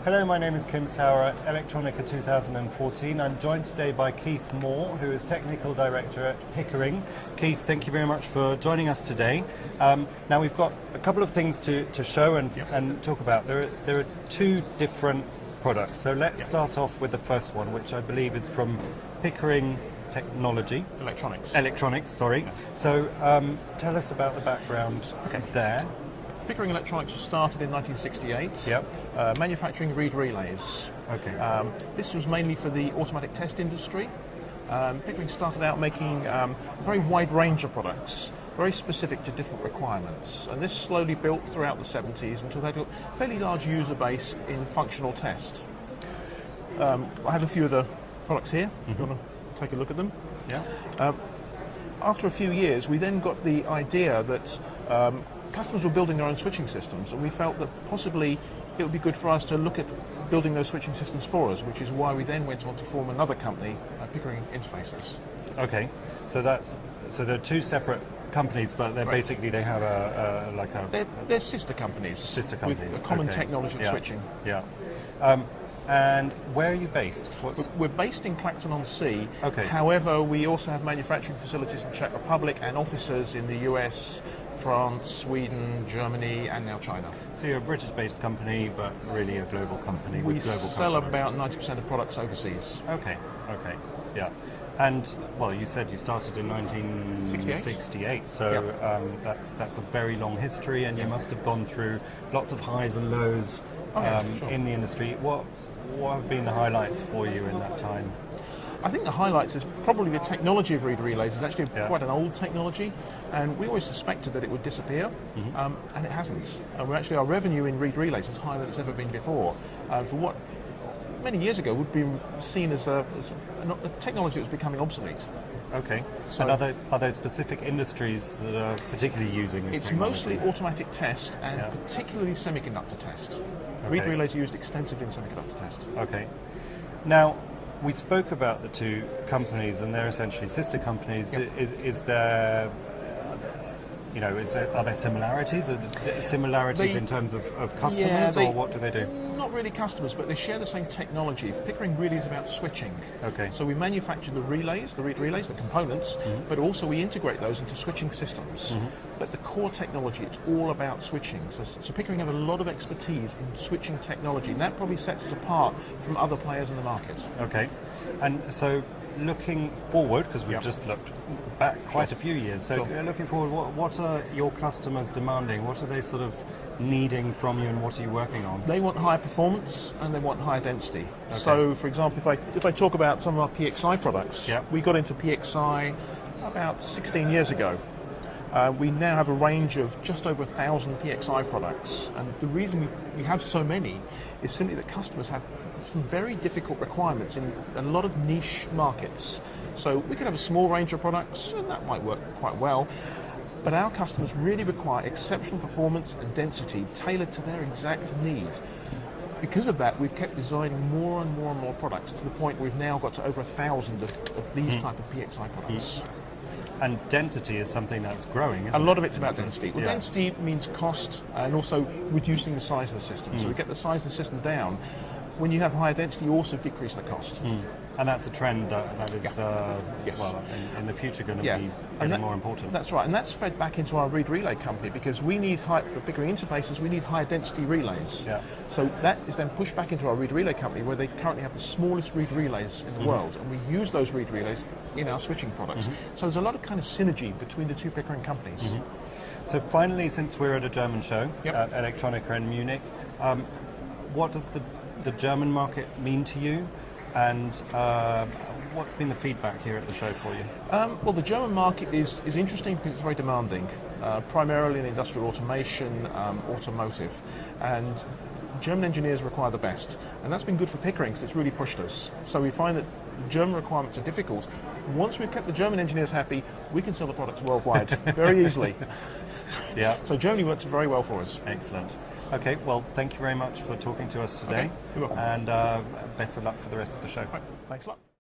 Hello, my name is Kim Sauer at Electronica 2014. I'm joined today by Keith Moore, who is Technical Director at Pickering. Keith, thank you very much for joining us today. Now we've got a couple of things to show and talk about. There are two different products, so let's start off with the first one, which I believe is from Pickering Electronics, sorry. Yeah. So tell us about the background there. Pickering Electronics was started in 1968, Yep. manufacturing reed relays. Okay. This was mainly for the automatic test industry. Pickering started out making a very wide range of products, very specific to different requirements. And this slowly built throughout the 70s until they got a fairly large user base in functional test. I have a few of the products here. If you want to take a look at them. Yeah. After a few years, we then got the idea that customers were building their own switching systems, and we felt that possibly it would be good for us to look at building those switching systems for us, which is why we then went on to form another company, Pickering Interfaces. Okay, so they're two separate companies, but they're basically they have They're sister companies. Sister companies with a common technology of switching. Yeah. And where are you based? We're based in Clacton-on-Sea. Okay. However, we also have manufacturing facilities in the Czech Republic and offices in the US, France, Sweden, Germany, and now China. So you're a British-based company, but really a global company with global customers. We sell about 90% of products overseas. Okay, yeah. And, well, you said you started in 1968, so that's a very long history, and you must have gone through lots of highs and lows in the industry. What have been the highlights for you in that time? I think the highlights is probably the technology of reed relays is actually quite an old technology, and we always suspected that it would disappear, and it hasn't. And our revenue in reed relays is higher than it's ever been before. For what many years ago would be seen as a technology that was becoming obsolete. Okay. So, and are there specific industries that are particularly using this technology? Mostly automatic test and particularly semiconductor test. Reed relays are used extensively in semiconductor test. Okay. Now, we spoke about the two companies, and they're essentially sister companies. Yep. Are there similarities? In terms of customers, or what do they do? Not really customers, but they share the same technology. Pickering really is about switching. Okay. So we manufacture the relays, the reed relays, the components, but also we integrate those into switching systems. But the core technology, it's all about switching. So Pickering have a lot of expertise in switching technology, and that probably sets us apart from other players in the market. Okay. And so, looking forward, because we've just looked back quite a few years, so looking forward, what are your customers demanding? What are they sort of needing from you, and what are you working on? They want higher performance and they want higher density. Okay. So, for example, if I talk about some of our PXI products, we got into PXI about 16 years ago. We now have a range of just over 1,000 PXI products, and the reason we have so many is simply that customers have some very difficult requirements in a lot of niche markets. So we could have a small range of products, and that might work quite well, but our customers really require exceptional performance and density tailored to their exact need. Because of that, we've kept designing more and more and more products to the point we've now got to over 1,000 of these type of PXI products. And density is something that's growing, isn't it? A lot of it's about density. Well, density means cost and also reducing the size of the system. So we get the size of the system down. When you have higher density, you also decrease the cost. And that's a trend that is, in the future going to be getting more important. That's right, and that's fed back into our reed relay company, because we need for Pickering Interfaces, we need high density relays. Yeah. So that is then pushed back into our reed relay company, where they currently have the smallest reed relays in the world, and we use those reed relays in our switching products. So there's a lot of kind of synergy between the two Pickering companies. So finally, since we're at a German show, at Electronica in Munich, what does the German market mean to you? And what's been the feedback here at the show for you? Well, the German market is interesting because it's very demanding, primarily in industrial automation, automotive, and German engineers require the best, and that's been good for Pickering because it's really pushed us. So we find that German requirements are difficult. Once we've kept the German engineers happy, we can sell the products worldwide very easily. So Germany works very well for us. Excellent. Okay, well, thank you very much for talking to us today. Okay, you're welcome. And best of luck for the rest of the show. Right. Thanks a lot.